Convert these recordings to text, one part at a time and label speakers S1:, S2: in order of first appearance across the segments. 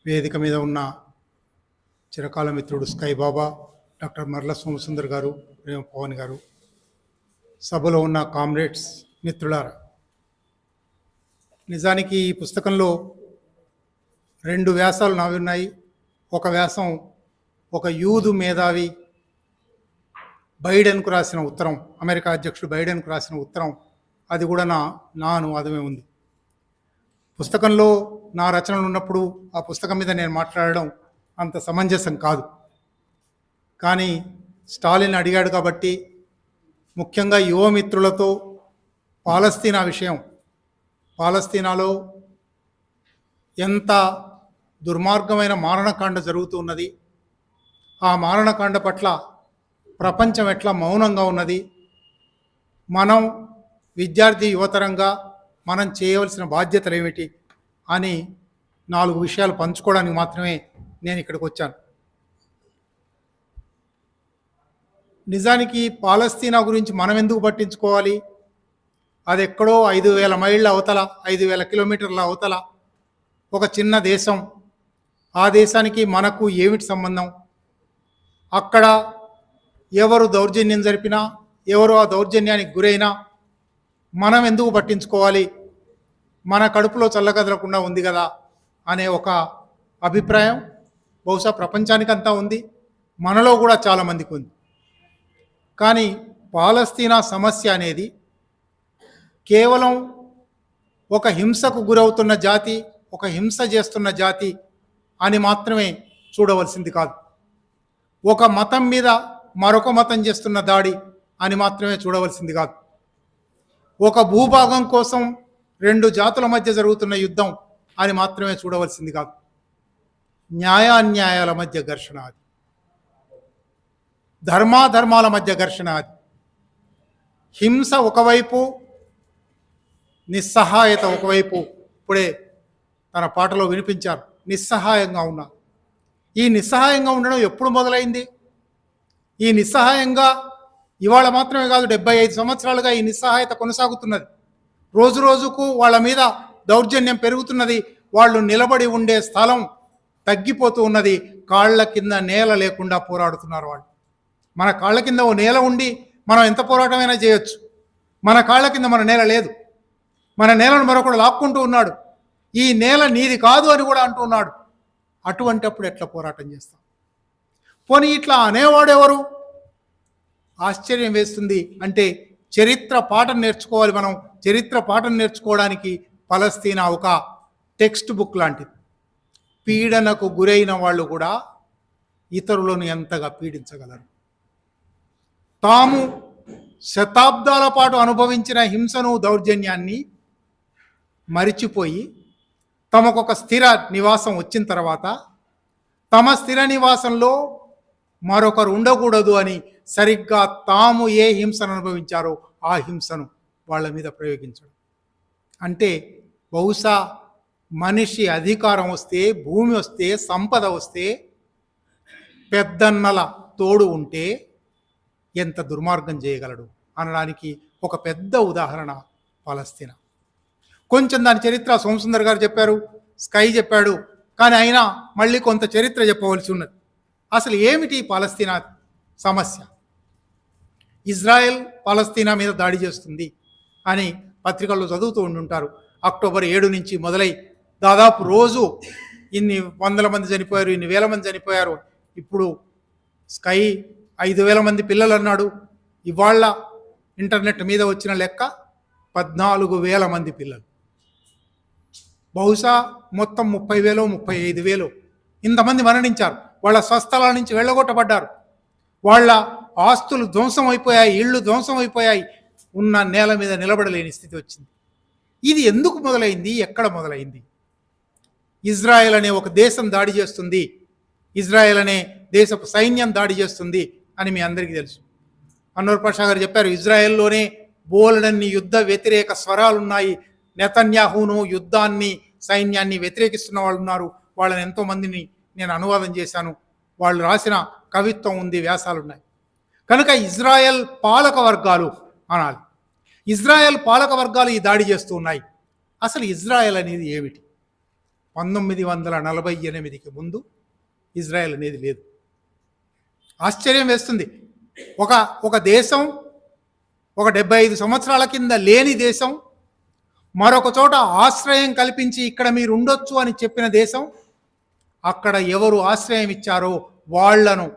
S1: వేదిక మీద ఉన్న చిరకాల మిత్రుడు స్కై బాబా, డాక్టర్ మర్ల సోమసుందర్ గారు, ప్రేమ పవన్ గారు, సభలో ఉన్న కామ్రేడ్స్ మిత్రులారా, నిజానికి ఈ పుస్తకంలో 2 వ్యాసాలు నావి ఉన్నాయి. ఒక వ్యాసం ఒక యూదు మేధావి బైడెన్కు రాసిన ఉత్తరం, అమెరికా అధ్యక్షుడు బైడెన్కు రాసిన ఉత్తరం. అది కూడా నా అనువాదమే ఉంది. పుస్తకంలో నా రచనలు ఉన్నప్పుడు ఆ పుస్తకం మీద నేను మాట్లాడడం అంత సమంజసం కాదు. కానీ స్టాలిన్ అడిగాడు కాబట్టి, ముఖ్యంగా యువమిత్రులతో పాలస్తీనా విషయం, పాలస్తీనాలో ఎంత దుర్మార్గమైన మారణకాండ జరుగుతున్నది, ఆ మారణకాండ పట్ల ప్రపంచం ఎట్లా మౌనంగా ఉన్నది, మనం విద్యార్థి యువతరంగా మనం చేయవలసిన బాధ్యతలు ఏమిటి అని 4 విషయాలు పంచుకోవడానికి మాత్రమే నేను ఇక్కడికి వచ్చాను. నిజానికి పాలస్తీనా గురించి మనం ఎందుకు పట్టించుకోవాలి? అది ఎక్కడో 5,000 మైళ్ళ అవతల, 5,000 కిలోమీటర్ల అవతల ఒక చిన్న దేశం. ఆ దేశానికి మనకు ఏమిటి సంబంధం? అక్కడ ఎవరు దౌర్జన్యం జరిపినా, ఎవరు ఆ దౌర్జన్యానికి గురైనా మనం ఎందుకు పట్టించుకోవాలి? మన కడుపులో చల్లగదలకుండా ఉంది కదా అనే ఒక అభిప్రాయం బహుశా ప్రపంచానికంతా ఉంది, మనలో కూడా చాలామందికి ఉంది. కానీ పాలస్తీనా సమస్య అనేది కేవలం ఒక హింసకు గురవుతున్న జాతి, ఒక హింస చేస్తున్న జాతి అని మాత్రమే చూడవలసింది కాదు. ఒక మతం మీద మరొక మతం చేస్తున్న దాడి అని మాత్రమే చూడవలసింది కాదు. ఒక భూభాగం కోసం 2 జాతుల మధ్య జరుగుతున్న యుద్ధం అని మాత్రమే చూడవలసింది కాదు. న్యాయాన్యాయాల మధ్య ఘర్షణ అది, ధర్మాధర్మాల మధ్య ఘర్షణ అది. హింస ఒకవైపు, నిస్సహాయత ఒకవైపు. ఇప్పుడే తన పాటలో వినిపించారు, నిస్సహాయంగా ఉన్నారు. ఈ నిస్సహాయంగా ఉండడం ఎప్పుడు మొదలైంది? ఈ నిస్సహాయంగా ఇవాళ మాత్రమే కాదు, 75 సంవత్సరాలుగా ఈ నిస్సహాయత కొనసాగుతున్నది. రోజు రోజుకు వాళ్ళ మీద దౌర్జన్యం పెరుగుతున్నది. వాళ్ళు నిలబడి ఉండే స్థలం తగ్గిపోతూ ఉన్నది. కాళ్ళ కింద నేల లేకుండా పోరాడుతున్నారు వాళ్ళు. మన కాళ్ళ కింద ఓ నేల ఉండి మనం ఎంత పోరాటమైనా చేయొచ్చు. మన కాళ్ళ కింద మన నేల లేదు. మన నేలను మరొకడు లాక్కుంటూ ఉన్నాడు. ఈ నేల నీది కాదు అని కూడా అంటూ ఉన్నాడు. అటువంటప్పుడు ఎట్లా పోరాటం చేస్తాం? పోనీ ఇట్లా అనేవాడెవరు? ఆశ్చర్యం వేస్తుంది. అంటే చరిత్ర పాఠం నేర్చుకోవాలి మనం. చరిత్ర పాఠం నేర్చుకోవడానికి పాలస్తీనా ఒక టెక్స్ట్ బుక్ లాంటిది. పీడనకు గురైన వాళ్ళు కూడా ఇతరులను ఎంతగా పీడించగలరు? తాము శతాబ్దాల పాటు అనుభవించిన హింసను, దౌర్జన్యాన్ని మరిచిపోయి తమకొక స్థిర నివాసం వచ్చిన తర్వాత తమ స్థిర నివాసంలో మరొకరు ఉండకూడదు అని సరిగ్గా తాము ఏ హింసను అనుభవించారో ఆ హింసను వాళ్ళ మీద ప్రయోగించడం. అంటే బహుశా మనిషి అధికారం వస్తే, భూమి వస్తే, సంపద వస్తే, పెద్దన్నల తోడు ఉంటే ఎంత దుర్మార్గం చేయగలడు అనడానికి ఒక పెద్ద ఉదాహరణ పాలస్తీనా. కొంచెం దాని చరిత్ర సోమసుందర్ గారు చెప్పారు, స్కై చెప్పాడు. కానీ అయినా మళ్ళీ కొంత చరిత్ర చెప్పవలసి ఉన్నది. అసలు ఏమిటి పాలస్తీనా సమస్య? ఇజ్రాయెల్ పాలస్తీనా మీద దాడి చేస్తుంది అని పత్రికల్లో చదువుతూ ఉండుంటారు. అక్టోబర్ 7 నుంచి మొదలై దాదాపు రోజు ఇన్ని 100 మంది చనిపోయారు, ఇన్ని 1000 మంది చనిపోయారు. ఇప్పుడు స్కై 5,000 మంది పిల్లలు అన్నాడు. ఇవాళ ఇంటర్నెట్ మీద వచ్చిన లెక్క 14,000 మంది పిల్లలు. బహుశా మొత్తం 30,000 35,000 ఇంతమంది మరణించారు. వాళ్ళ స్వస్థలాల నుంచి వెళ్ళగొట్టబడ్డారు. వాళ్ళ ఆస్తులు ధ్వంసం అయిపోయాయి, ఇళ్ళు ధ్వంసం అయిపోయాయి. ఉన్న నేల మీద నిలబడలేని స్థితి వచ్చింది. ఇది ఎందుకు మొదలైంది? ఎక్కడ మొదలైంది? ఇజ్రాయెల్ అనే ఒక దేశం దాడి చేస్తుంది, ఇజ్రాయెల్ అనే దేశపు సైన్యం దాడి చేస్తుంది అని మీ అందరికీ తెలుసు. అన్వర్ పాషా గారు చెప్పారు, ఇజ్రాయెల్లోనే బోలెడన్ని యుద్ధ వ్యతిరేక స్వరాలు ఉన్నాయి. నెతన్యాహును, యుద్ధాన్ని, సైన్యాన్ని వ్యతిరేకిస్తున్న వాళ్ళు ఉన్నారు. వాళ్ళని ఎంతోమందిని నేను అనువాదం చేశాను. వాళ్ళు రాసిన కవిత్వం ఉంది, వ్యాసాలు ఉన్నాయి. కనుక ఇజ్రాయెల్ పాలక వర్గాలు అనాలి. ఇజ్రాయెల్ పాలక వర్గాలు ఈ దాడి చేస్తూ ఉన్నాయి. అసలు ఇజ్రాయెల్ అనేది ఏమిటి? 1948కి ముందు ఇజ్రాయెల్ అనేది లేదు. ఆశ్చర్యం వేస్తుంది. ఒక ఒక దేశం ఒక 75 సంవత్సరాల కింద లేని దేశం, మరొక చోట ఆశ్రయం కల్పించి ఇక్కడ మీరు ఉండొచ్చు అని చెప్పిన దేశం, అక్కడ ఎవరు ఆశ్రయం ఇచ్చారో వాళ్లను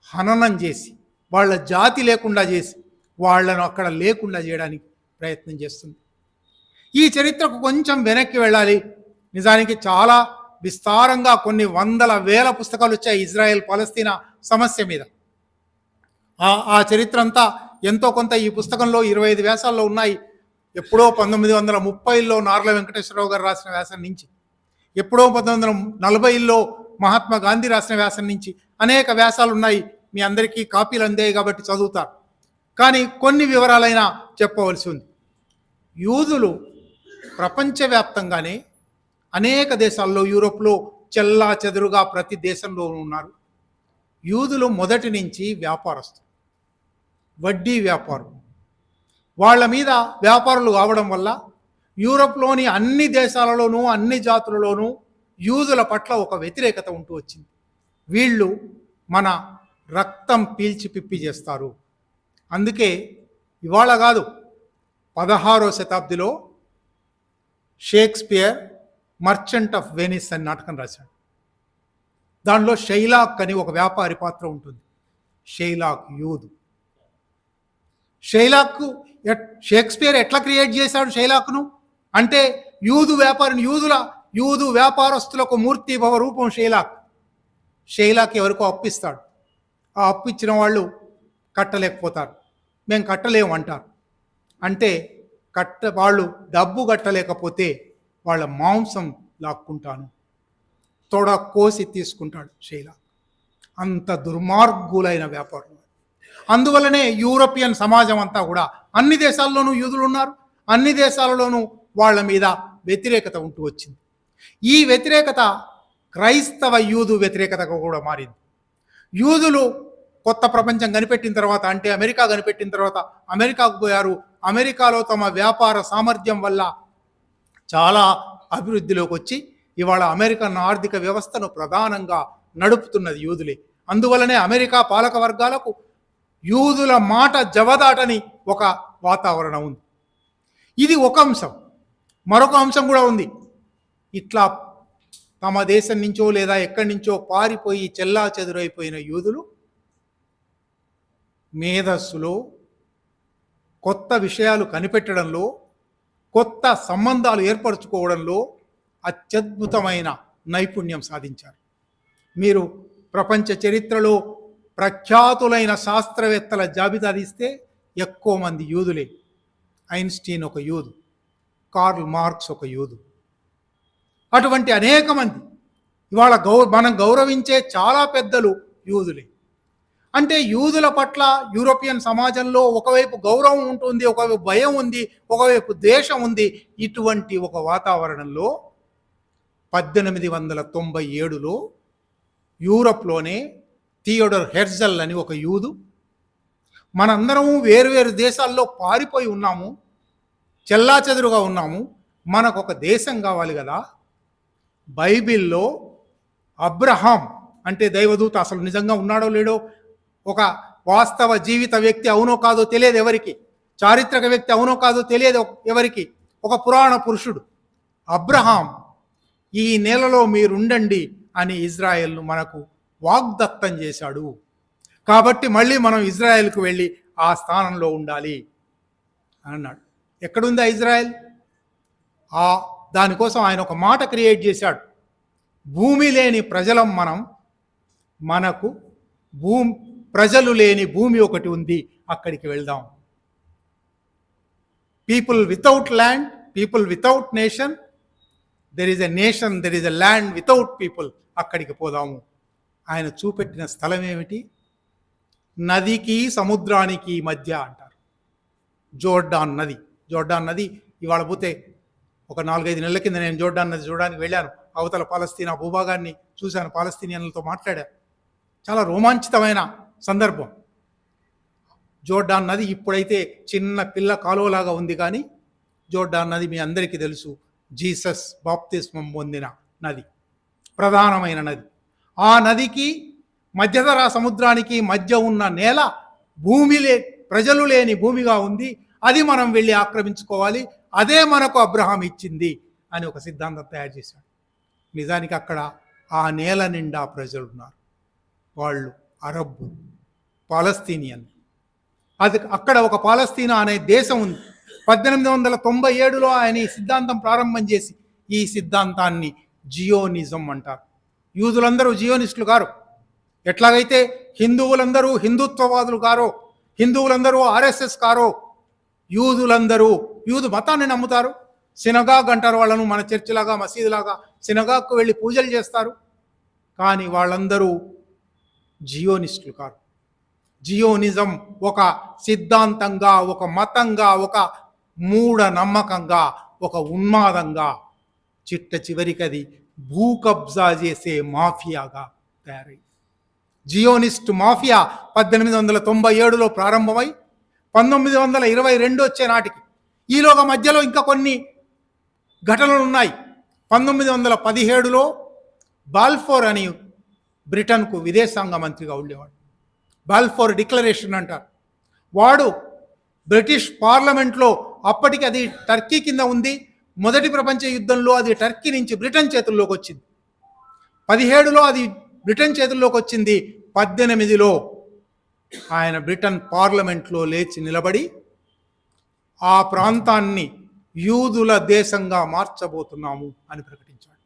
S1: హననం చేసి, వాళ్ళ జాతి లేకుండా చేసి, వాళ్లను అక్కడ లేకుండా చేయడానికి ప్రయత్నం చేస్తుంది. ఈ చరిత్రకు కొంచెం వెనక్కి వెళ్ళాలి. నిజానికి చాలా విస్తారంగా కొన్ని వందల వేల పుస్తకాలు వచ్చాయి ఇజ్రాయెల్ పాలస్తీనా సమస్య మీద. ఆ చరిత్ర అంతా ఎంతో కొంత ఈ పుస్తకంలో 25 వ్యాసాల్లో ఉన్నాయి. ఎప్పుడో 1930లో నార్ల వెంకటేశ్వరరావు గారు రాసిన వ్యాసం నుంచి, ఎప్పుడో 1940లో మహాత్మా గాంధీ రాసిన వ్యాసం నుంచి అనేక వ్యాసాలు ఉన్నాయి. మీ అందరికీ కాపీలు అందాయి కాబట్టి చదువుతారు. కానీ కొన్ని వివరాలైనా చెప్పవలసి ఉంది. యూదులు ప్రపంచవ్యాప్తంగానే అనేక దేశాల్లో, యూరోప్లో చెల్లా చెదురుగా ప్రతి దేశంలో ఉన్నారు. యూదులు మొదటి నుంచి వ్యాపారస్తులు, వడ్డీ వ్యాపారం. వాళ్ళ మీద వ్యాపారులు కావడం వల్ల యూరోప్లోని అన్ని దేశాలలోనూ అన్ని జాతులలోనూ యూదుల పట్ల ఒక వ్యతిరేకత ఉంటూ వచ్చింది. వీళ్ళు మన రక్తం పీల్చి పిప్పి చేస్తారు. అందుకే ఇవాళ కాదు, 16వ శతాబ్దిలో షేక్స్పియర్ మర్చెంట్ ఆఫ్ వెనిస్ అని నాటకం రాశాడు. దానిలో షైలాక్ అని ఒక వ్యాపారి పాత్ర ఉంటుంది. షైలాక్ యూదు. షేక్స్పియర్ ఎట్లా క్రియేట్ చేశాడు షైలాక్ను అంటే, యూదు వ్యాపారిని, యూదు వ్యాపారస్తులకు మూర్తిభవ రూపం షైలాక్. షైలాక్ ఎవరికో అప్పిస్తాడు. ఆ అప్పిచ్చిన వాళ్ళు కట్టలేకపోతారు. మేము కట్టలేము అంటారు. అంటే వాళ్ళు డబ్బు కట్టలేకపోతే వాళ్ళ మాంసం లాక్కుంటాను, తొడ కోసి తీసుకుంటాడు షైలాక్. అంత దుర్మార్గులైన వ్యాపారులు. అందువల్లనే యూరోపియన్ సమాజం అంతా కూడా అన్ని దేశాల్లోనూ యూదులు ఉన్నారు. అన్ని దేశాలలోనూ వాళ్ళ మీద వ్యతిరేకత ఉంటూ వచ్చింది. ఈ వ్యతిరేకత క్రైస్తవ యూదు వ్యతిరేకతగా కూడా మారింది. యూదులు కొత్త ప్రపంచం కనిపెట్టిన తర్వాత, అంటే అమెరికా కనిపెట్టిన తర్వాత అమెరికాకు పోయారు. అమెరికాలో తమ వ్యాపార సామర్థ్యం వల్ల చాలా అభివృద్ధిలోకి వచ్చి ఇవాళ అమెరికన్ ఆర్థిక వ్యవస్థను ప్రధానంగా నడుపుతున్నది యూదులే. అందువల్లనే అమెరికా పాలక వర్గాలకు యూదుల మాట జవదాటని ఒక వాతావరణం ఉంది. ఇది ఒక అంశం. మరొక అంశం కూడా ఉంది. ఇట్లా తమ దేశం నుంచో లేదా ఎక్కడి నుంచో పారిపోయి చెల్లా చెదురైపోయిన యూదులు మేధస్సులో, కొత్త విషయాలు కనిపెట్టడంలో, కొత్త సంబంధాలు ఏర్పరచుకోవడంలో అత్యద్భుతమైన నైపుణ్యం సాధించారు. మీరు ప్రపంచ చరిత్రలో ప్రఖ్యాతులైన శాస్త్రవేత్తల జాబితా తీస్తే ఎక్కువ మంది యూదులే. ఐన్స్టీన్ ఒక యూదు, కార్ల్ మార్క్స్ ఒక యూదు. అటువంటి అనేక మంది ఇవాళ మనం గౌరవించే చాలా పెద్దలు యూదులే. అంటే యూదుల పట్ల యూరోపియన్ సమాజంలో ఒకవైపు గౌరవం ఉంటుంది, ఒకవైపు భయం ఉంది, ఒకవైపు ద్వేషం ఉంది. ఇటువంటి ఒక వాతావరణంలో 1897లో యూరప్లోనే థియోడర్ హెర్జల్ అని ఒక యూదు, మనందరము వేరువేరు దేశాల్లో పారిపోయి ఉన్నాము, చెల్లాచెదురుగా ఉన్నాము, మనకు ఒక దేశం కావాలి కదా. బైబిల్లో అబ్రహాం అంటే దైవదూత అసలు నిజంగా ఉన్నాడో లేడో, ఒక వాస్తవ జీవిత వ్యక్తి అవునో కాదో తెలియదు ఎవరికి, చారిత్రక వ్యక్తి అవునో కాదో తెలియదు ఎవరికి, ఒక పురాణ పురుషుడు అబ్రహాం ఈ నేలలో మీరుండండి అని ఇజ్రాయెల్ను మనకు వాగ్దత్తం చేశాడు. కాబట్టి మళ్ళీ మనం ఇజ్రాయెల్కు వెళ్ళి ఆ స్థానంలో ఉండాలి అన్నాడు. ఎక్కడుంది ఇజ్రాయెల్? దానికోసం ఆయన ఒక మాట క్రియేట్ చేశాడు. భూమి లేని ప్రజలం మనం, మనకు ప్రజలు లేని భూమి ఒకటి ఉంది, అక్కడికి వెళ్దాం. People without land, people without nation, there is a nation, there is a land without people. అక్కడికి పోదాము. ఆయన చూపెట్టిన స్థలం ఏమిటి? నదికి సముద్రానికి మధ్య అంటారు. జోర్డాన్ నది. జోర్డాన్ నది ఇవాళ పోతే ఒక 4-5 నెలల కింద నేను జోర్డాన్ నది చూడడానికి వెళ్ళాను. అవతల పాలస్తీనా భూభాగాన్ని చూశాను, పాలస్తీనియన్లతో మాట్లాడాను. చాలా రోమాంచితమైన సందర్భం. జోర్డాన్ నది ఇప్పుడైతే చిన్న పిల్ల కాలువలాగా ఉంది, కానీ జోర్డాన్ నది మీ అందరికీ తెలుసు, జీసస్ బాప్తిస్మం పొందిన నది, ప్రధానమైన నది. ఆ నదికి మధ్యధరా సముద్రానికి మధ్య ఉన్న నేల ప్రజలు లేని భూమిగా ఉంది. అది మనం వెళ్ళి ఆక్రమించుకోవాలి, అదే మనకు అబ్రహాం ఇచ్చింది అని ఒక సిద్ధాంతం తయారు చేశాడు. నిజానికి అక్కడ ఆ నేల నిండా ప్రజలు ఉన్నారు. వాళ్ళు అరబ్బు, పాలస్తీనియన్. అక్కడ ఒక పాలస్తీనా అనే దేశం ఉంది. 1897లో ఆయన ఈ సిద్ధాంతం ప్రారంభం చేసి ఈ సిద్ధాంతాన్ని జియోనిజం అంటారు. యూదులందరూ జియోనిస్టులు గారు. ఎట్లాగైతే హిందువులందరూ హిందుత్వవాదులు గారో, హిందువులందరూ ఆర్ఎస్ఎస్ కారో, యూదులందరూ యూదు మతాన్ని నమ్ముతారు. సినగాగ్ అంటారు వాళ్ళను, మన చర్చిలాగా మసీదులాగా సినగాగ్కు వెళ్ళి పూజలు చేస్తారు. కానీ వాళ్ళందరూ జియోనిస్టులు కారు. జియోనిజం ఒక సిద్ధాంతంగా, ఒక మతంగా, ఒక మూఢ నమ్మకంగా, ఒక ఉన్మాదంగా, చిట్ట చివరికది భూ కబ్జా చేసే మాఫియాగా తయారైంది. జియోనిస్ట్ మాఫియా 1897లో ప్రారంభమై 1922 వచ్చే నాటికి, ఈలోగా మధ్యలో ఇంకా కొన్ని ఘటనలు ఉన్నాయి. 1917లో బాల్ఫోర్ అని బ్రిటన్కు విదేశాంగ మంత్రిగా ఉండేవాడు. బాల్ఫోర్ డిక్లరేషన్ అంటారు. వాడు బ్రిటిష్ పార్లమెంట్లో, అప్పటికి అది టర్కీ కింద ఉంది, మొదటి ప్రపంచ యుద్ధంలో అది టర్కీ నుంచి బ్రిటన్ చేతుల్లోకి వచ్చింది. 17లో అది బ్రిటన్ చేతుల్లోకి వచ్చింది. 18లో ఆయన బ్రిటన్ పార్లమెంట్లో లేచి నిలబడి ఆ ప్రాంతాన్ని యూదుల దేశంగా మార్చబోతున్నాము అని ప్రకటించాడు.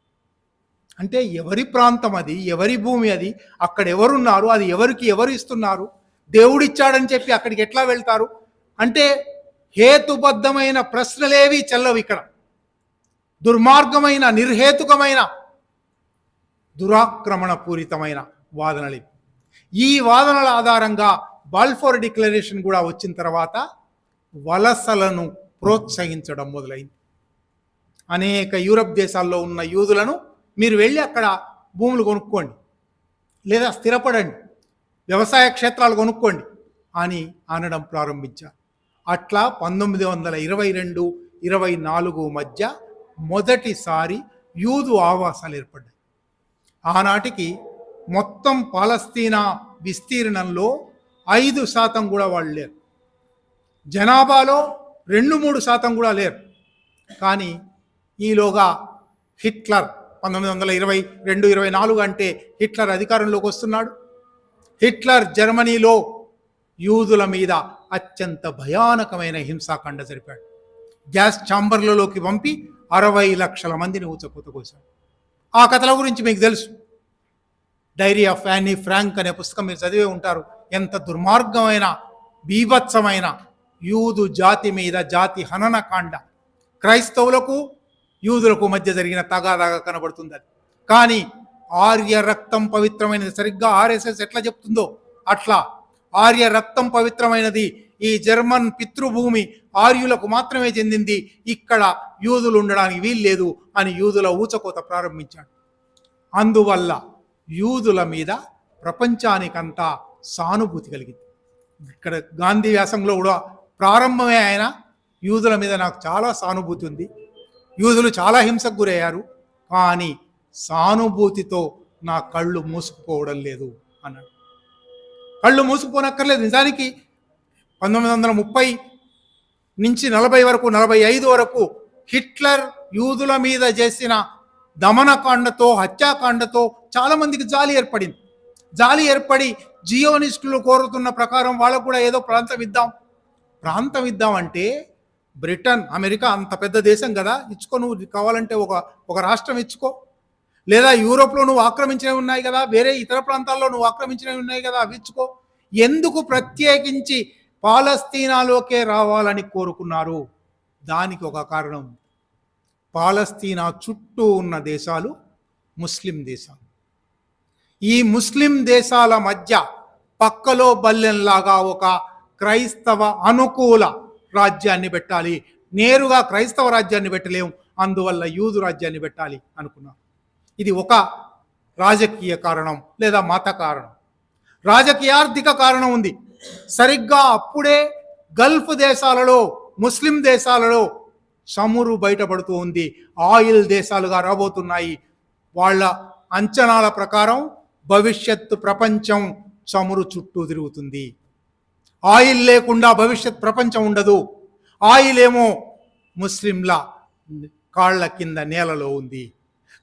S1: అంటే ఎవరి ప్రాంతం అది, ఎవరి భూమి అది, అక్కడ ఎవరున్నారు, అది ఎవరికి ఎవరు ఇస్తున్నారు, దేవుడిచ్చాడని చెప్పి అక్కడికి ఎట్లా వెళ్తారు అంటే హేతుబద్ధమైన ప్రశ్నలేవి చెల్లవు. ఇక్కడ దుర్మార్గమైన, నిర్హేతుకమైన, దురాక్రమణ పూరితమైన వాదనలు. ఈ వాదనల ఆధారంగా బాల్ఫోర్ డిక్లరేషన్ కూడా వచ్చిన తర్వాత వలసలను ప్రోత్సహించడం మొదలైంది. అనేక యూరప్ దేశాల్లో ఉన్న యూదులను మీరు వెళ్ళి అక్కడ భూములు కొనుక్కోండి, లేదా స్థిరపడండి, వ్యవసాయ క్షేత్రాలు కొనుక్కోండి అని అనడం ప్రారంభించారు. అట్లా 1922-24 మధ్య మొదటిసారి యూదు ఆవాసాలు ఏర్పడ్డాయి. ఆనాటికి మొత్తం పాలస్తీనా విస్తీర్ణంలో 5% కూడా వాళ్ళు లేరు. జనాభాలో 2-3% కూడా లేరు. కానీ ఈలోగా హిట్లర్ 1922-24 అంటే హిట్లర్ అధికారంలోకి వస్తున్నాడు. హిట్లర్ జర్మనీలో యూదుల మీద అత్యంత భయానకమైన హింసాకాండ జరిపాడు. గ్యాస్ ఛాంబర్లలోకి పంపి 60 లక్షల మందిని ఊచకోత కోశాడు. ఆ కథల గురించి మీకు తెలుసు. డైరీ ఆఫ్ యానీ ఫ్రాంక్ అనే పుస్తకం మీరు చదివే ఉంటారు. ఎంత దుర్మార్గమైన, బీభత్సమైన యూదు జాతి మీద జాతి హనన కాండ. క్రైస్తవులకు యూదులకు మధ్య జరిగిన తగాదాగా కనబడుతుంది అది. కానీ ఆర్య రక్తం పవిత్రమైనది, సరిగ్గా ఆర్ఎస్ఎస్ ఎట్లా చెప్తుందో అట్లా ఆర్య రక్తం పవిత్రమైనది, ఈ జర్మన్ పితృభూమి ఆర్యులకు మాత్రమే చెందింది, ఇక్కడ యూదులు ఉండడానికి వీల్లేదు అని యూదుల ఊచకోత ప్రారంభించాడు. అందువల్ల యూదుల మీద ప్రపంచానికంతా సానుభూతి కలిగింది. ఇక్కడ గాంధీ వ్యాసంలో కూడా ప్రారంభమే ఆయన యూదుల మీద నాకు చాలా సానుభూతి ఉంది, యూదులు చాలా హింసకు గురయ్యారు, కానీ సానుభూతితో నా కళ్ళు మూసుకుపోవడం లేదు అన్నాడు. కళ్ళు మూసుకుపోనక్కర్లేదు. నిజానికి 1930 నుంచి 40 వరకు, 45 వరకు హిట్లర్ యూదుల మీద చేసిన దమనకాండతో, హత్యాకాండతో చాలామందికి జాలి ఏర్పడింది. జాలి ఏర్పడి జియోనిస్టులు కోరుతున్న ప్రకారం వాళ్ళకు కూడా ఏదో ప్రాంతం ఇద్దాం అంటే బ్రిటన్, అమెరికా అంత పెద్ద దేశం కదా, ఇచ్చుకో, నువ్వు కావాలంటే ఒక రాష్ట్రం ఇచ్చుకో, లేదా యూరోప్లో నువ్వు ఆక్రమించినవి ఉన్నాయి కదా, వేరే ఇతర ప్రాంతాల్లో నువ్వు ఆక్రమించినవి ఉన్నాయి కదా, అవి ఇచ్చుకో. ఎందుకు ప్రత్యేకించి పాలస్తీనాలోకే రావాలని కోరుకున్నారు? దానికి ఒక కారణం. పాలస్తీనా చుట్టూ ఉన్న దేశాలు ముస్లిం దేశాలు. ఈ ముస్లిం దేశాల మధ్య పక్కలో బల్లెంలాగా ఒక క్రైస్తవ అనుకూల రాజ్యాన్ని పెట్టాలి. నేరుగా క్రైస్తవ రాజ్యాన్ని పెట్టలేము, అందువల్ల యూదు రాజ్యాన్ని పెట్టాలి అనుకున్నారు. ఇది ఒక రాజకీయ కారణం లేదా మత కారణం. రాజకీయార్థిక కారణం ఉంది. సరిగ్గా అప్పుడే గల్ఫ్ దేశాలలో, ముస్లిం దేశాలలో చమురు బయటపడుతూ ఉంది, ఆయిల్ దేశాలుగా రాబోతున్నాయి. వాళ్ళ అంచనాల ప్రకారం భవిష్యత్తు ప్రపంచం చమురు చుట్టూ తిరుగుతుంది. ఆయిల్ లేకుండా భవిష్యత్ ప్రపంచం ఉండదు. ఆయిల్ ఏమో ముస్లింల కాళ్ల కింద నేలలో ఉంది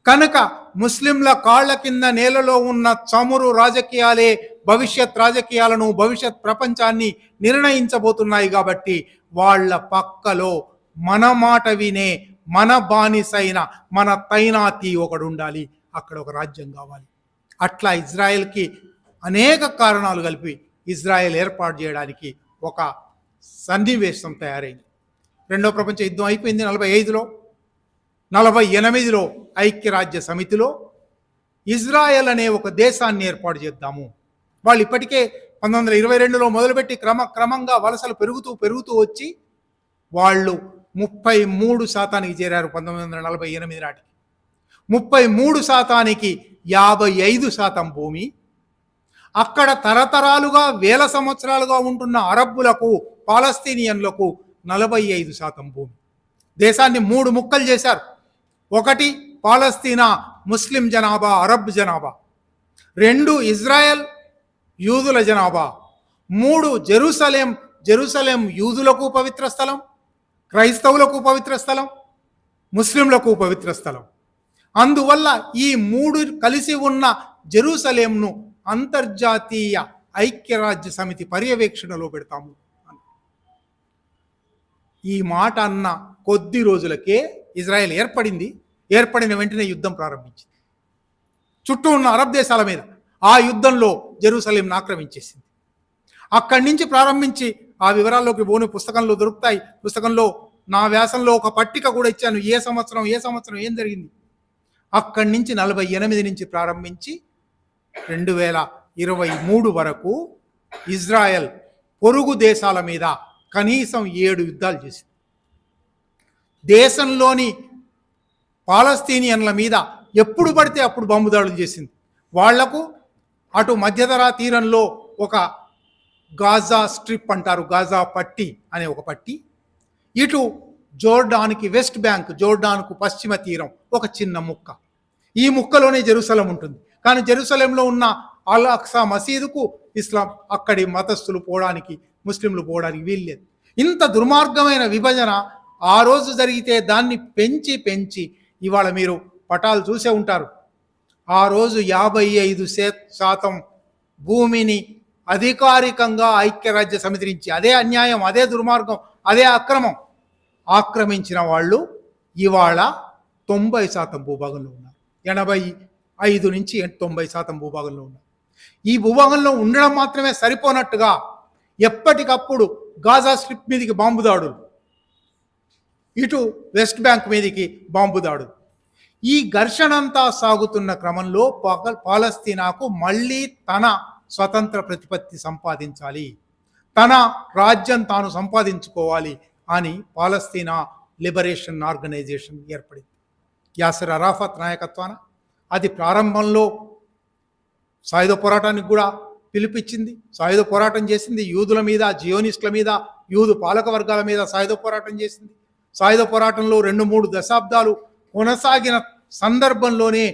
S1: కనుక ముస్లింల కాళ్ల కింద నేలలో ఉన్న చమురు రాజకీయాలే భవిష్యత్ రాజకీయాలను, భవిష్యత్ ప్రపంచాన్ని నిర్ణయించబోతున్నాయి. కాబట్టి వాళ్ళ పక్కలో మన మాట వినే, మన బానిసైన, మన తైనాతి ఒకడు ఉండాలి. అక్కడ ఒక రాజ్యం కావాలి. అట్లా ఇజ్రాయెల్కి అనేక కారణాలు కలిపి ఇజ్రాయెల్ ఏర్పాటు చేయడానికి ఒక సన్నివేశం తయారైంది. రెండో ప్రపంచ యుద్ధం అయిపోయింది 45లో. 48లో ఐక్యరాజ్య సమితిలో ఇజ్రాయెల్ అనే ఒక దేశాన్ని ఏర్పాటు చేద్దాము. వాళ్ళు ఇప్పటికే 1922లో మొదలుపెట్టి క్రమంగా వలసలు పెరుగుతూ వచ్చి వాళ్ళు 33% చేరారు 1948 నాటికి. 33%కి 55% భూమి, అక్కడ తరతరాలుగా వేల సంవత్సరాలుగా ఉంటున్న అరబ్బులకు, పాలస్తీనియన్లకు 45% భూమి. దేశాన్ని 3 ముక్కలు చేశారు. 1 పాలస్తీనా ముస్లిం జనాభా, అరబ్ జనాభా. 2 ఇజ్రాయెల్ యూదుల జనాభా. 3 జెరూసలేం యూదులకు పవిత్ర స్థలం, క్రైస్తవులకు పవిత్ర స్థలం, ముస్లింలకు పవిత్ర స్థలం. అందువల్ల ఈ 3 కలిసి ఉన్న జెరూసలేంను అంతర్జాతీయ ఐక్యరాజ్య సమితి పర్యవేక్షణలో పెడతాము. ఈ మాట అన్న కొద్ది రోజులకే ఇజ్రాయెల్ ఏర్పడిన వెంటనే యుద్ధం ప్రారంభించింది చుట్టూ ఉన్న అరబ్ దేశాల మీద. ఆ యుద్ధంలో జెరూసలేంను ఆక్రమించేసింది. అక్కడి నుంచి ప్రారంభించి ఆ వివరాల్లోకి పోను పుస్తకంలో దొరుకుతాయి. పుస్తకంలో నా వ్యాసంలో ఒక పట్టిక కూడా ఇచ్చాను. ఏ సంవత్సరం ఏం జరిగింది. అక్కడి నుంచి 48 నుంచి ప్రారంభించి 2023 వరకు ఇజ్రాయెల్ పొరుగు దేశాల మీద కనీసం 7 యుద్ధాలు చేసింది. దేశంలోని పాలస్తీనియన్ల మీద ఎప్పుడు పడితే అప్పుడు బాంబు దాడులు చేసింది. వాళ్లకు అటు మధ్యధరా తీరంలో ఒక గాజా స్ట్రిప్ అంటారు, గాజా పట్టి అనే ఒక పట్టి, ఇటు జోర్డాన్కి వెస్ట్ బ్యాంక్, జోర్డాన్కు పశ్చిమ తీరం ఒక చిన్న ముక్క. ఈ ముక్కలోనే జెరూసలేం ఉంటుంది. కానీ జెరూసలేంలో ఉన్న అల్ అక్సా మసీదుకు ఇస్లాం అక్కడి మతస్థులు పోవడానికి, ముస్లింలు పోవడానికి వీల్లేదు. ఇంత దుర్మార్గమైన విభజన ఆ రోజు జరిగితే దాన్ని పెంచి ఇవాళ మీరు పటాలు చూసే ఉంటారు. ఆ రోజు 55% భూమిని అధికారికంగా ఐక్యరాజ్య సమితి నుంచి, అదే అన్యాయం, అదే దుర్మార్గం, అదే అక్రమం ఆక్రమించిన వాళ్ళు ఇవాళ 90% భూభాగంలో ఉన్నారు. 85 నుంచి 90% భూభాగంలో ఉన్నారు. ఈ భూభాగంలో ఉండడం మాత్రమే సరిపోనట్టుగా ఎప్పటికప్పుడు గాజా స్ట్రిప్ మీదకి బాంబు దాడులు, ఇటు వెస్ట్ బ్యాంక్ మీదకి బాంబు దాడులు. ఈ ఘర్షణంతా సాగుతున్న క్రమంలో పాలస్తీనాకు మళ్ళీ తన స్వతంత్ర ప్రతిపత్తి సంపాదించాలి, తన రాజ్యం తాను సంపాదించుకోవాలి అని పాలస్తీనా లిబరేషన్ ఆర్గనైజేషన్ ఏర్పడింది యాసిర్ అరాఫత్ నాయకత్వాన. అది ప్రారంభంలో సాయుధ పోరాటానికి కూడా పిలిపించింది, సాయుధ పోరాటం చేసింది. యూదుల మీద, జియోనిస్టుల మీద, యూదు పాలక వర్గాల మీద సాయుధ పోరాటం చేసింది. సాయుధ పోరాటంలో 2-3 దశాబ్దాలు కొనసాగిన సందర్భంలోనే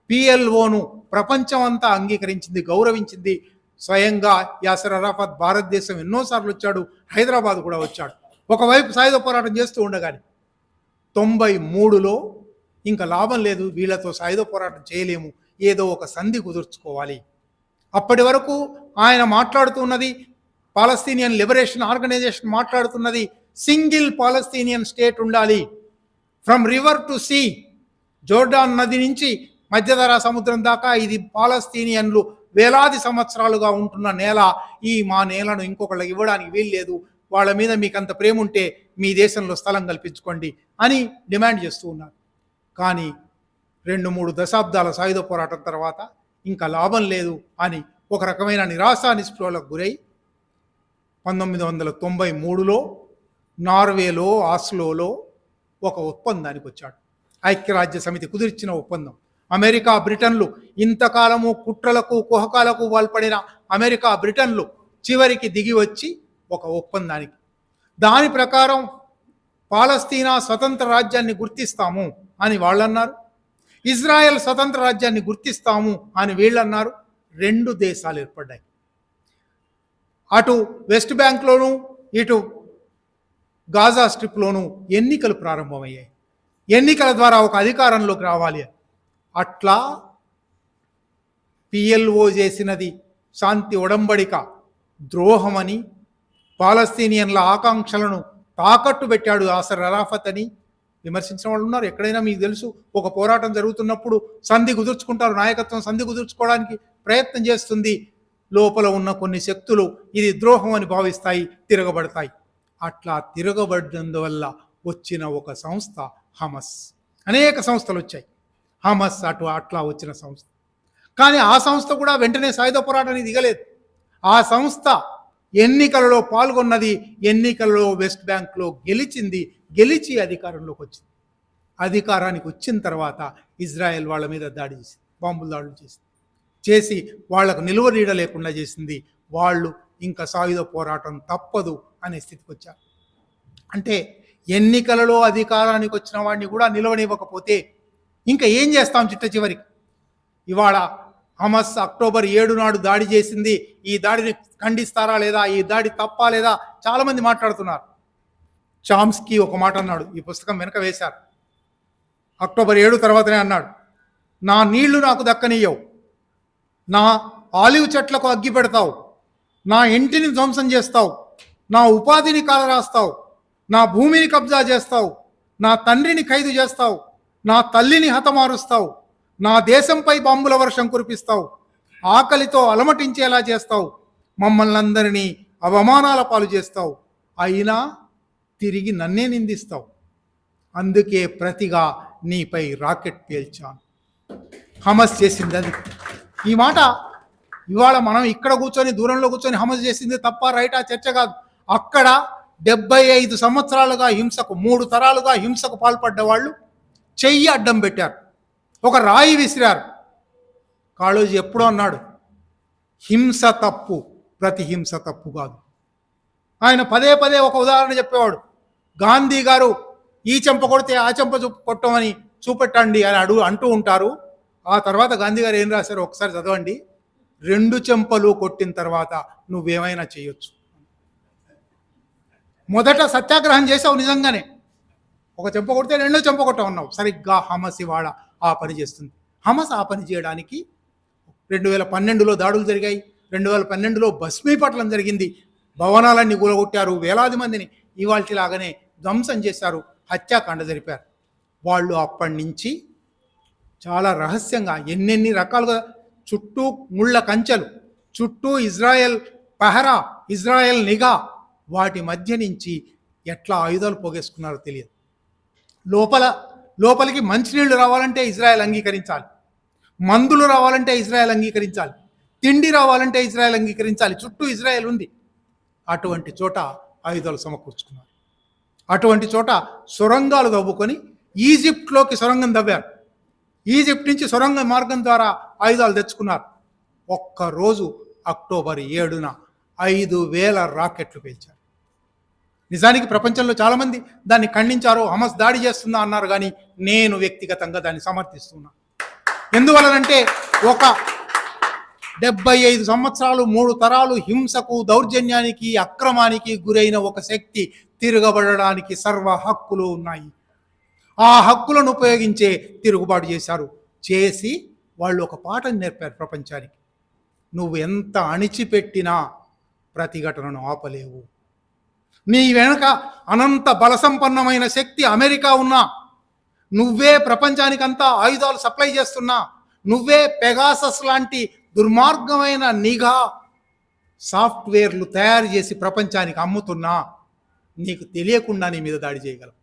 S1: పిఎల్ఓను ప్రపంచం అంతా అంగీకరించింది, గౌరవించింది. స్వయంగా యాసిర్ అరాఫత్ భారతదేశం ఎన్నోసార్లు వచ్చాడు, హైదరాబాద్ కూడా వచ్చాడు. ఒకవైపు సాయుధ పోరాటం చేస్తూ ఉండగానే 93లో ఇంకా లాభం లేదు, వీళ్ళతో సాయుధ పోరాటం చేయలేము, ఏదో ఒక సంధి కుదుర్చుకోవాలి. అప్పటి వరకు ఆయన మాట్లాడుతున్నది, పాలస్తీనియన్ లిబరేషన్ ఆర్గనైజేషన్ మాట్లాడుతున్నది సింగిల్ పాలస్తీనియన్ స్టేట్ ఉండాలి, from river to sea, Jordan నది నుంచి మధ్యధరా సముద్రం దాకా ఇది పాలస్తీనియన్లు వేలాది సంవత్సరాలుగా ఉంటున్న నేల. మా నేలను ఇంకొకళ్ళకి ఇవ్వడానికి వీల్లేదు, వాళ్ళ మీద మీకు అంత ప్రేమ ఉంటే మీ దేశంలో స్థలం కల్పించుకోండి అని డిమాండ్ చేస్తూ ఉన్నారు. కానీ 2-3 దశాబ్దాల సాయుధ పోరాటం తర్వాత ఇంకా లాభం లేదు అని ఒక రకమైన నిరాశ నిస్పృహలకు గురై 1993లో నార్వేలో, ఆస్లోలో ఒక ఒప్పందానికి వచ్చాడు. ఐక్యరాజ్య సమితి కుదిర్చిన ఒప్పందం. అమెరికా, బ్రిటన్లు, ఇంతకాలము కుట్రలకు, కుహకాలకు పాల్పడిన అమెరికా, బ్రిటన్లు చివరికి దిగి వచ్చి ఒక ఒప్పందానికి, దాని ప్రకారం పాలస్తీనా స్వతంత్ర రాజ్యాన్ని గుర్తిస్తాము అని వాళ్ళు అన్నారు. ఇజ్రాయెల్ స్వతంత్ర రాజ్యాన్ని గుర్తిస్తాము అని వీళ్ళు అన్నారు. 2 దేశాలు ఏర్పడ్డాయి. అటు వెస్ట్ బ్యాంక్లోను ఇటు గాజా స్ట్రిప్లోను ఎన్నికలు ప్రారంభమయ్యాయి. ఎన్నికల ద్వారా ఒక అధికారంలోకి రావాలి. అట్లా పిఎల్ఓ చేసినది శాంతి ఒడంబడిక ద్రోహమని, పాలస్తీనియన్ల ఆకాంక్షలను తాకట్టు పెట్టాడు యాసర్ అరాఫత్ అని విమర్శించిన వాళ్ళు ఉన్నారు. ఎక్కడైనా మీకు తెలుసు, ఒక పోరాటం జరుగుతున్నప్పుడు సంధి కుదుర్చుకుంటారు, నాయకత్వం సంధి కుదుర్చుకోవడానికి ప్రయత్నం చేస్తుంది. లోపల ఉన్న కొన్ని శక్తులు ఇది ద్రోహం అని భావిస్తాయి, తిరగబడతాయి. అట్లా తిరగబడినందువల్ల వచ్చిన ఒక సంస్థ హమస్. అనేక సంస్థలు వచ్చాయి. హమస్ అట్లా వచ్చిన సంస్థ. కానీ ఆ సంస్థ కూడా వెంటనే సాయుధ పోరాటానికి దిగలేదు. ఆ సంస్థ ఎన్నికలలో పాల్గొన్నది, ఎన్నికలలో వెస్ట్ బ్యాంక్లో గెలిచింది, గెలిచి అధికారంలోకి వచ్చింది. అధికారానికి వచ్చిన తర్వాత ఇజ్రాయెల్ వాళ్ళ మీద దాడి చేసింది, బాంబులు దాడులు చేసి వాళ్లకు నిలువ నీడ లేకుండా చేసింది. వాళ్ళు ఇంకా సాయుధ పోరాటం తప్పదు అనే స్థితికి వచ్చారు. అంటే ఎన్నికలలో అధికారానికి వచ్చిన వాడిని కూడా నిలవనివ్వకపోతే ఇంకా ఏం చేస్తాం చిట్ట చివరికి? ఇవాళ హమస్ అక్టోబర్ 7 నాడు దాడి చేసింది. ఈ దాడిని ఖండిస్తారా లేదా, ఈ దాడి తప్పా లేదా చాలామంది మాట్లాడుతున్నారు. చామ్స్కీ ఒక మాట అన్నాడు, ఈ పుస్తకం వెనక వేశారు. అక్టోబర్ 7 తర్వాతనే అన్నాడు, నా నీళ్లు నాకు దక్కనియ్యవు, నా ఆలివ్ చెట్లకు అగ్గి పెడతావు, నా ఇంటిని ధ్వంసం చేస్తావు, నా ఉపాధిని కాలరాస్తావు, నా భూమిని కబ్జా చేస్తావు, నా తండ్రిని ఖైదు చేస్తావు, నా తల్లిని హతమారుస్తావు, నా దేశంపై బాంబుల వర్షం కురిపిస్తావు, ఆకలితో అలమటించేలా చేస్తావు, మమ్మల్ని అందరినీ అవమానాల పాలు చేస్తావు, అయినా తిరిగి నన్నే నిందిస్తావు, అందుకే ప్రతిగా నీపై రాకెట్ పేల్చాను. హమస్ చేసింది అది. ఈ మాట ఇవాళ మనం ఇక్కడ కూర్చొని దూరంలో కూర్చొని హమస్ చేసింది తప్ప రైటా చర్చ కాదు. అక్కడ 75 సంవత్సరాలుగా హింసకు, 3 తరాలుగా హింసకు పాల్పడ్డ వాళ్ళు చెయ్యి అడ్డం పెట్టారు, ఒక రాయి విసిరారు. కాళోజీ ఎప్పుడో అన్నాడు, హింస తప్పు, ప్రతి హింస తప్పు కాదు. ఆయన పదే పదే ఒక ఉదాహరణ చెప్పేవాడు. గాంధీ గారు ఈ చెంప కొడితే ఆ చెంప కొట్టమని చూపెట్టండి అని అంటూ ఉంటారు. ఆ తర్వాత గాంధీ గారు ఏం రాశారో ఒకసారి చదవండి. 2 చెంపలు కొట్టిన తర్వాత నువ్వేమైనా చేయొచ్చు. మొదట సత్యాగ్రహం చేసావు నిజంగానే, ఒక చెంప కొడితే 2వ చెంప కొట్టమన్నావు. సరిగ్గా హమస్ ఇవాళ ఆ పని చేస్తుంది. హమస్ ఆ పని చేయడానికి 2012లో దాడులు జరిగాయి. 2012లో భస్మీపట్నం జరిగింది. భవనాలన్నీ కూలగొట్టారు, వేలాది మందిని ఇవాళలాగానే ధ్వంసం చేశారు, హత్యాకాండ జరిపారు. వాళ్ళు అప్పటి నుంచి చాలా రహస్యంగా ఎన్నెన్ని రకాలుగా చుట్టూ ముళ్ళ కంచెలు, చుట్టూ ఇజ్రాయెల్ పహరా, ఇజ్రాయెల్ నిఘా, వాటి మధ్య నుంచి ఎట్లా ఆయుధాలు పోగేసుకున్నారో తెలియదు. లోపలికి మంచినీళ్లు రావాలంటే ఇజ్రాయెల్ అంగీకరించాలి, మందులు రావాలంటే ఇజ్రాయెల్ అంగీకరించాలి, తిండి రావాలంటే ఇజ్రాయెల్ అంగీకరించాలి. చుట్టూ ఇజ్రాయెల్ ఉంది. అటువంటి చోట ఆయుధాలు సమకూర్చుకున్నారు. అటువంటి చోట సొరంగాలు తవ్వుకొని ఈజిప్ట్లోకి సొరంగం తవ్వారు. ఈజిప్ట్ నుంచి సొరంగ మార్గం ద్వారా ఆయుధాలు తెచ్చుకున్నారు. ఒక్కరోజు అక్టోబర్ 7న 5,000 రాకెట్లు పేల్చారు. నిజానికి ప్రపంచంలో చాలామంది దాన్ని ఖండించారు, హమస్ దాడి చేస్తుందా అన్నారు. కానీ నేను వ్యక్తిగతంగా దాన్ని సమర్థిస్తున్నా. ఎందువలనంటే ఒక 75 సంవత్సరాలు 3 తరాలు హింసకు, దౌర్జన్యానికి, అక్రమానికి గురైన ఒక శక్తి తిరగబడడానికి సర్వ హక్కులు ఉన్నాయి. ఆ హక్కులను ఉపయోగించే తిరుగుబాటు చేసి వాళ్ళు ఒక పాఠం నేర్పారు ప్రపంచానికి. నువ్వు ఎంత అణిచిపెట్టినా ప్రతిఘటనను ఆపలేవు. నీ వెనక అనంత బలసంపన్నమైన శక్తి అమెరికా ఉన్నా, నువ్వే ప్రపంచానికంతా ఆయుధాలు సప్లై చేస్తున్నా, నువ్వే పెగాసస్ లాంటి దుర్మార్గమైన నిఘా సాఫ్ట్వేర్లు తయారు చేసి ప్రపంచానికి అమ్ముతున్నా, నీకు తెలియకుండా నీ మీద దాడి చేయగలవు.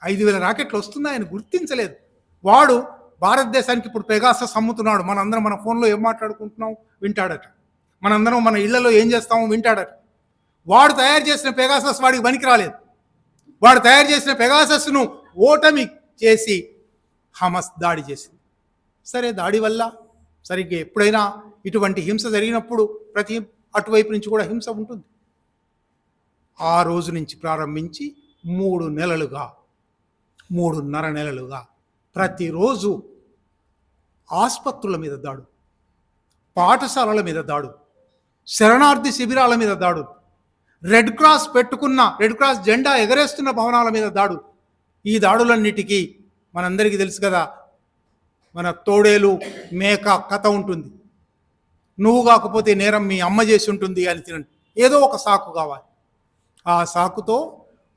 S1: 5,000 రాకెట్లు వస్తున్నాయని గుర్తించలేదు వాడు. భారతదేశానికి ఇప్పుడు పెగాసస్ అమ్ముతున్నాడు. మనందరం మన ఫోన్లో ఏం మాట్లాడుకుంటున్నాం వింటాడట, మనందరం మన ఇళ్లలో ఏం చేస్తామో వింటాడట. వాడు తయారు చేసిన పెగాసస్ వాడికి పనికి రాలేదు. వాడు తయారు చేసిన పెగాసస్ను ఓటమి చేసి హమస్ దాడి చేసింది. సరే, దాడి వల్ల సరిగ్గా ఎప్పుడైనా ఇటువంటి హింస జరిగినప్పుడు ప్రతి అటువైపు నుంచి కూడా హింస ఉంటుంది. ఆ రోజు నుంచి ప్రారంభించి 3 నెలలుగా 3.5 నెలలుగా ప్రతిరోజు ఆసుపత్రుల మీద దాడు, పాఠశాలల మీద దాడు, శరణార్థి శిబిరాల మీద దాడు, రెడ్ క్రాస్ జెండా ఎగరేస్తున్న భవనాల మీద దాడు. ఈ దాడులన్నిటికీ మనందరికీ తెలుసు కదా, మన తోడేలు మేక కథ ఉంటుంది. నువ్వు కాకపోతే నేరం మీ అమ్మ చేసి ఉంటుంది అని తినండి. ఏదో ఒక సాకు కావాలి. ఆ సాకుతో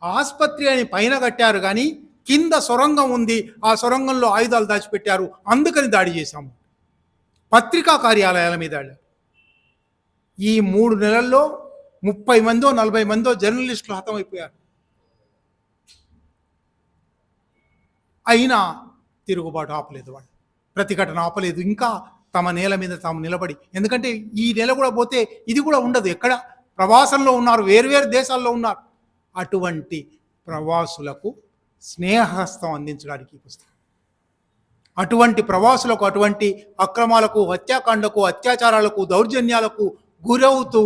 S1: ఆసుపత్రి అని పైన కట్టారు, కానీ కింద సొరంగం ఉంది, ఆ సొరంగంలో ఆయుధాలు దాచిపెట్టారు, అందుకని దాడి చేశాము. పత్రికా కార్యాలయాల మీద ఈ 3 నెలల్లో 30 మందో 40 మందో జర్నలిస్టులు హతమైపోయారు. అయినా తిరుగుబాటు ఆపలేదు, వాళ్ళు ప్రతిఘటన ఆపలేదు. ఇంకా తమ నేల మీద తాము నిలబడి, ఎందుకంటే ఈ నెల కూడా పోతే ఇది కూడా ఉండదు. ఎక్కడ ప్రవాసంలో ఉన్నారు, వేరువేరు దేశాల్లో ఉన్నారు. అటువంటి ప్రవాసులకు స్నేహహస్తం అందించడానికి పుస్తకం. అటువంటి ప్రవాసులకు, అటువంటి అక్రమాలకు, హత్యాకాండకు, అత్యాచారాలకు, దౌర్జన్యాలకు గురవుతూ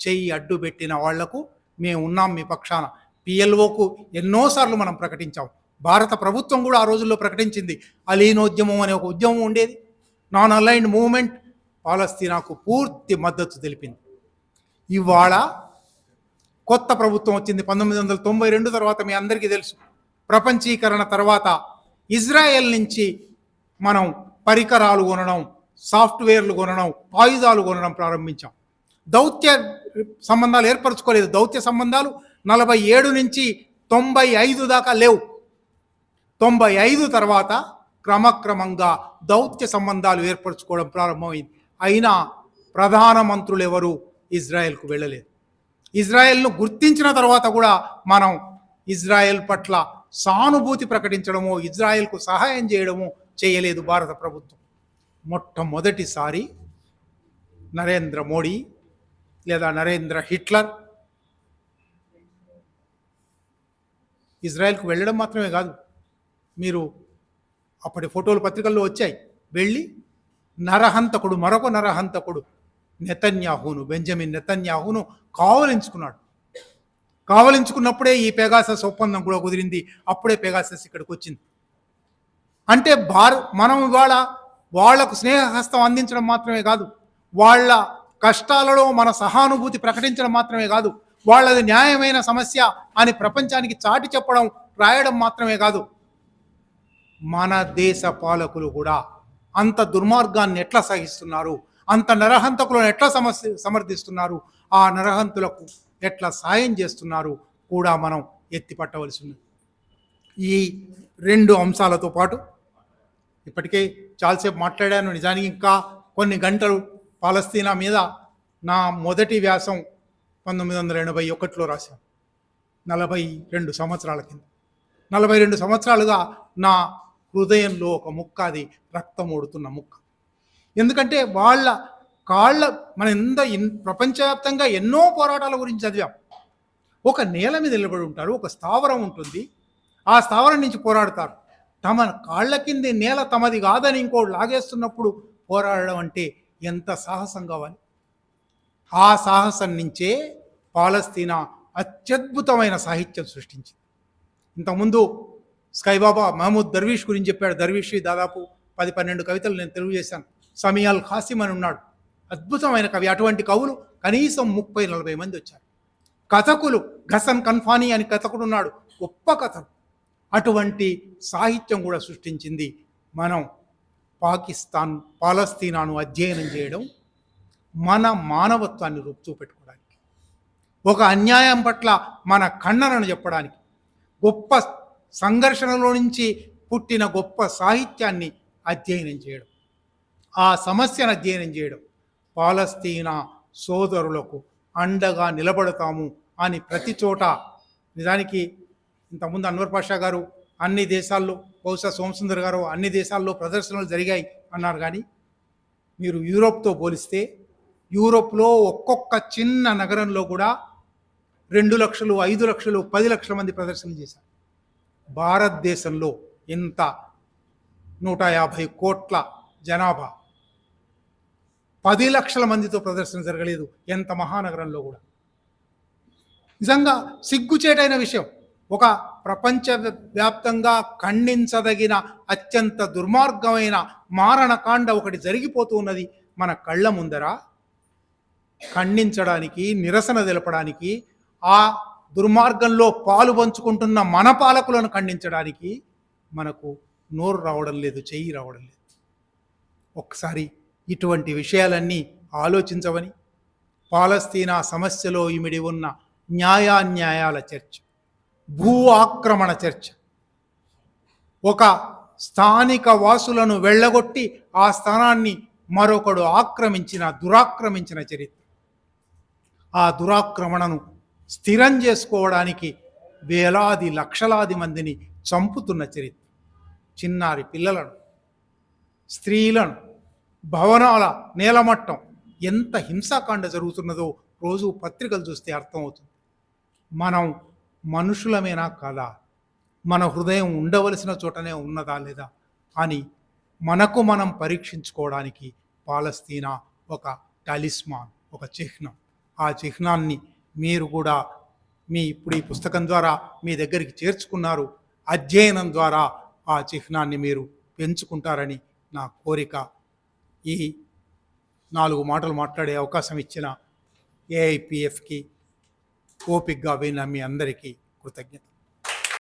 S1: చెయ్యి అడ్డు పెట్టిన వాళ్లకు మేము ఉన్నాం మీ పక్షాన. పిఎల్ఓకు ఎన్నోసార్లు మనం ప్రకటించాం. భారత ప్రభుత్వం కూడా ఆ రోజుల్లో ప్రకటించింది. అలీనోద్యమం అనే ఒక ఉద్యమం ఉండేది. నాన్ అలైన్డ్ మూవ్మెంట్ పాలస్తీనాకు పూర్తి మద్దతు తెలిపింది. ఇవాళ కొత్త ప్రభుత్వం వచ్చింది 1992 తర్వాత. మీ అందరికీ తెలుసు, ప్రపంచీకరణ తర్వాత ఇజ్రాయెల్ నుంచి మనం పరికరాలు కొనడం, సాఫ్ట్వేర్లు కొనడం, ఆయుధాలు కొనడం ప్రారంభించాం. దౌత్య సంబంధాలు ఏర్పరచుకోలేదు. దౌత్య సంబంధాలు 47 నుంచి 95 దాకా లేవు. 95 తర్వాత క్రమక్రమంగా దౌత్య సంబంధాలు ఏర్పరచుకోవడం ప్రారంభమైంది. అయినా ప్రధానమంత్రులు ఎవరు ఇజ్రాయెల్కు వెళ్ళలేదు. ఇజ్రాయెల్ను గుర్తించిన తర్వాత కూడా మనం ఇజ్రాయెల్ పట్ల సానుభూతి ప్రకటించడమో, ఇజ్రాయెల్కు సహాయం చేయడమో చేయలేదు భారత ప్రభుత్వం. మొట్టమొదటిసారి నరేంద్ర మోడీ లేదా నరేంద్ర హిట్లర్ ఇజ్రాయెల్కు వెళ్ళడం మాత్రమే కాదు, మీరు అప్పటి ఫోటోలు పత్రికల్లో వచ్చాయి, వెళ్ళి నరహంతకుడు, మరొక నరహంతకుడు బెంజమిన్ నెతన్యాహును కావలించుకున్నప్పుడే ఈ పెగాసస్ ఒప్పందం కూడా కుదిరింది. అప్పుడే పెగాసస్ ఇక్కడికి వచ్చింది. అంటే మనం ఇవాళ వాళ్లకు స్నేహహస్తం అందించడం మాత్రమే కాదు, వాళ్ళ కష్టాలలో మన సహానుభూతి ప్రకటించడం మాత్రమే కాదు, వాళ్ళది న్యాయమైన సమస్య అని ప్రపంచానికి చాటి చెప్పడం, రాయడం మాత్రమే కాదు, మన దేశ పాలకులు కూడా అంత దుర్మార్గాన్ని ఎట్లా సహిస్తున్నారు, అంత నరహంతకులను ఎట్లా సమర్థిస్తున్నారు, ఆ నరహంతులకు ఎట్లా సాయం చేస్తున్నారు కూడా మనం ఎత్తిపట్టవలసి ఉంది. ఈ 2 అంశాలతో పాటు ఇప్పటికే చాలాసేపు మాట్లాడాను. నిజానికి ఇంకా కొన్ని గంటలు పాలస్తీనా మీద నా మొదటి వ్యాసం 1981లో రాశాను. 42 సంవత్సరాల కింద. 42 సంవత్సరాలుగా నా హృదయంలో ఒక ముక్క, అది రక్తం ఓడుతున్న ముక్క. ఎందుకంటే మన ప్రపంచవ్యాప్తంగా ఎన్నో పోరాటాల గురించి చదివాం. ఒక నేల మీద నిలబడి ఉంటారు, ఒక స్థావరం ఉంటుంది, ఆ స్థావరం నుంచి పోరాడతారు. తమ కాళ్ళ కింది నేల తమది కాదని ఇంకోటి లాగేస్తున్నప్పుడు పోరాడడం అంటే ఎంత సాహసం కావాలి. ఆ సాహసం నుంచే పాలస్తీనా అత్యద్భుతమైన సాహిత్యం సృష్టించింది. ఇంతకుముందు స్కైబాబా మహమూద్ దర్వీష్ గురించి చెప్పాడు. దర్వీష్ దాదాపు 10-12 కవితలు నేను తెలుగు చేశాను. సమీఅల్ ఖాసిమ్ అని ఉన్నాడు, అద్భుతమైన కవి. అటువంటి కవులు కనీసం 30-40 మంది వచ్చారు. కథకులు ఘసన్ కన్ఫానీ అని కథకుడు ఉన్నాడు, గొప్ప కథకు. అటువంటి సాహిత్యం కూడా సృష్టించింది. మనం పాలస్తీనాను అధ్యయనం చేయడం మన మానవత్వాన్ని చూపెట్టుకోవడానికి, ఒక అన్యాయం పట్ల మన ఖండనను చెప్పడానికి, గొప్ప సంఘర్షణలో నుంచి పుట్టిన గొప్ప సాహిత్యాన్ని అధ్యయనం చేయడం, ఆ సమస్యను అధ్యయనం చేయడం, పాలస్తీనా సోదరులకు అండగా నిలబడతాము అని ప్రతి చోట. నిజానికి ఇంతకుముందు అన్వర్ పాషా గారు అన్ని దేశాల్లో, బహుశా సోమసుందర్ గారు అన్ని దేశాల్లో ప్రదర్శనలు జరిగాయి అన్నారు. కానీ మీరు యూరోప్తో పోలిస్తే, యూరోప్లో ఒక్కొక్క చిన్న నగరంలో కూడా 2 లక్షలు, 5 లక్షలు, 10 లక్షల మంది ప్రదర్శనలు చేశారు. భారతదేశంలో ఇంత 150 కోట్ల జనాభా 10 లక్షల మందితో ప్రదర్శన జరగలేదు ఎంత మహానగరంలో కూడా. నిజంగా సిగ్గుచేటైన విషయం. ఒక ప్రపంచవ్యాప్తంగా ఖండించదగిన అత్యంత దుర్మార్గమైన మారణకాండ ఒకటి జరిగిపోతూ ఉన్నది మన కళ్ళ ముందర. ఖండించడానికి, నిరసన తెలపడానికి, ఆ దుర్మార్గంలో పాలు పంచుకుంటున్న మన పాలకులను ఖండించడానికి మనకు నోరు రావడం లేదు, చెయ్యి రావడం లేదు. ఒక్కసారి ఇటువంటి విషయాలన్నీ ఆలోచించవని, పాలస్తీనా సమస్యలో ఇమిడి ఉన్న న్యాయాన్యాయాల చర్చ, భూ ఆక్రమణ చర్చ, ఒక స్థానిక వాసులను వెళ్ళగొట్టి ఆ స్థానాన్ని మరొకడు దురాక్రమించిన చరిత్ర, ఆ దురాక్రమణను స్థిరం చేసుకోవడానికి వేలాది లక్షలాది మందిని చంపుతున్న చరిత్ర, చిన్నారి పిల్లలను, స్త్రీలను, భవనాల నేలమట్టం, ఎంత హింసాకాండ జరుగుతున్నదో రోజు పత్రికలు చూస్తే అర్థమవుతుంది. మనం మనుషులమేనా కాదా, మన హృదయం ఉండవలసిన చోటనే ఉన్నదా లేదా అని మనకు మనం పరీక్షించుకోవడానికి పాలస్తీనా ఒక టాలిస్మాన్, ఒక చిహ్నం. ఆ చిహ్నాన్ని మీరు కూడా ఇప్పుడు ఈ పుస్తకం ద్వారా మీ దగ్గరికి చేర్చుకున్నారు. అధ్యయనం ద్వారా ఆ చిహ్నాన్ని మీరు పెంచుకుంటారని నా కోరిక. ఈ 4 మాటలు మాట్లాడే అవకాశం ఇచ్చిన ఏఐపిఎఫ్కి ఓపికగా విన్న మీ అందరికీ కృతజ్ఞత.